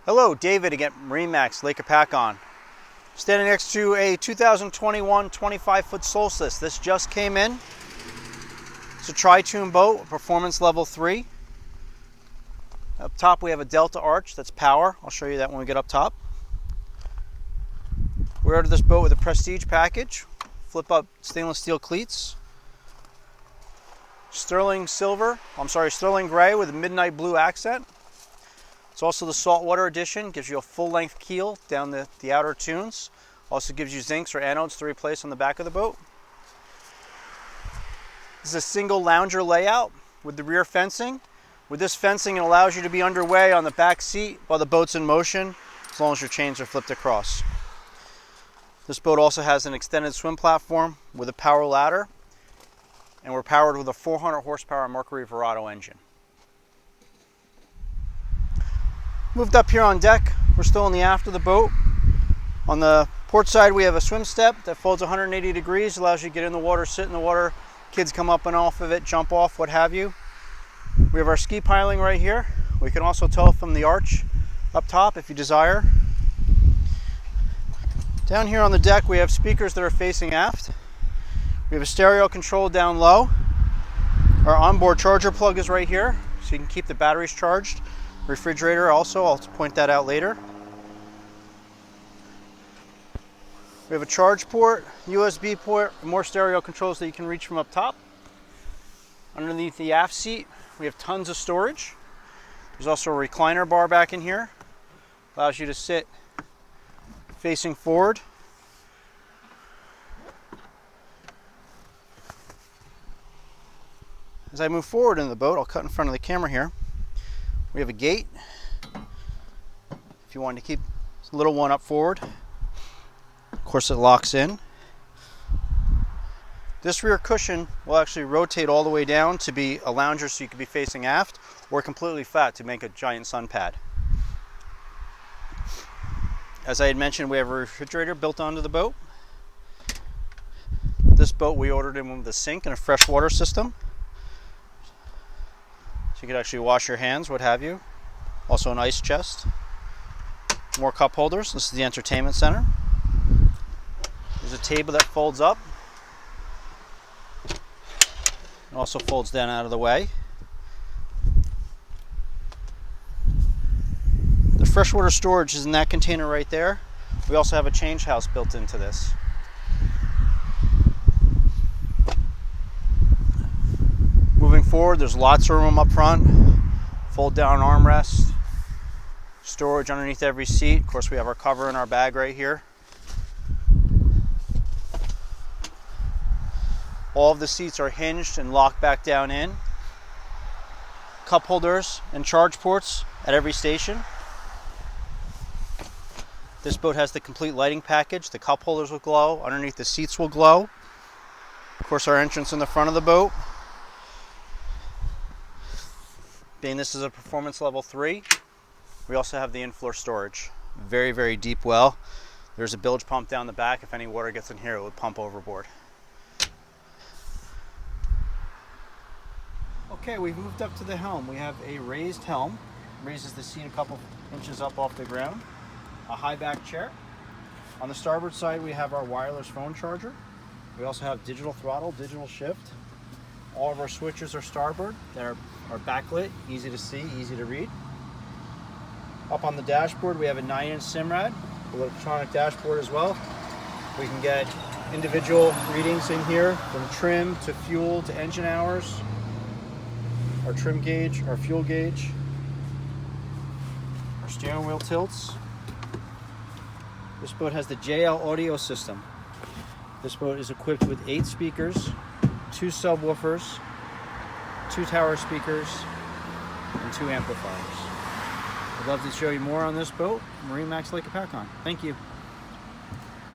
Hello, David again, MarineMax Lake Hopatcong. Standing next to a 2021 25-foot Solstice. This just came in. It's a tri-tune boat, performance level 3. Up top we have a Delta arch, that's power. I'll show you that when we get up top. We ordered this boat with a Prestige package, flip up stainless steel cleats, sterling gray with a midnight blue accent. It's also the saltwater edition, gives you a full-length keel down the outer tunes. Also gives you zincs or anodes to replace on the back of the boat. This is a single lounger layout with the rear fencing. With this fencing, it allows you to be underway on the back seat while the boat's in motion, as long as your chains are flipped across. This boat also has an extended swim platform with a power ladder, and we're powered with a 400 horsepower Mercury Verado engine. Moved up here on deck, we're still in the aft of the boat. On the port side we have a swim step that folds 180 degrees, allows you to get in the water, sit in the water, kids come up and off of it, jump off, what have you. We have our ski piling right here. We can also tow from the arch up top if you desire. Down here on the deck we have speakers that are facing aft. We have a stereo control down low. Our onboard charger plug is right here, so you can keep the batteries charged. Refrigerator also, I'll point that out later. We have a charge port, USB port, and more stereo controls that you can reach from up top. Underneath the aft seat, we have tons of storage. There's also a recliner bar back in here. Allows you to sit facing forward. As I move forward in the boat, I'll cut in front of the camera here. We have a gate. If you want to keep this little one up forward, of course it locks in. This rear cushion will actually rotate all the way down to be a lounger so you can be facing aft, or completely flat to make a giant sun pad. As I had mentioned, we have a refrigerator built onto the boat. This boat we ordered in with a sink and a freshwater system. So you could actually wash your hands, what have you. Also an ice chest. More cup holders. This is the entertainment center. There's a table that folds up. It also folds down out of the way. The freshwater storage is in that container right there. We also have a change house built into this. Moving forward, there's lots of room up front. Fold down armrest. Storage underneath every seat. Of course, we have our cover in our bag right here. All of the seats are hinged and locked back down in. Cup holders and charge ports at every station. This boat has the complete lighting package. The cup holders will glow. Underneath the seats will glow. Of course, our entrance in the front of the boat. Being this is a performance level 3, we also have the in-floor storage. Very, very deep well. There's a bilge pump down the back. If any water gets in here, it would pump overboard. Okay, we've moved up to the helm. We have a raised helm. Raises the seat a couple inches up off the ground. A high back chair. On the starboard side, we have our wireless phone charger. We also have digital throttle, digital shift. All of our switches are starboard. They're backlit, easy to see, easy to read. Up on the dashboard, we have a 9-inch Simrad, electronic dashboard as well. We can get individual readings in here, from trim to fuel to engine hours. Our trim gauge, our fuel gauge. Our steering wheel tilts. This boat has the JL audio system. This boat is equipped with 8 speakers, 2 subwoofers, 2 tower speakers, and 2 amplifiers. I'd love to show you more on this boat, MarineMax Lake Hopatcong. Thank you.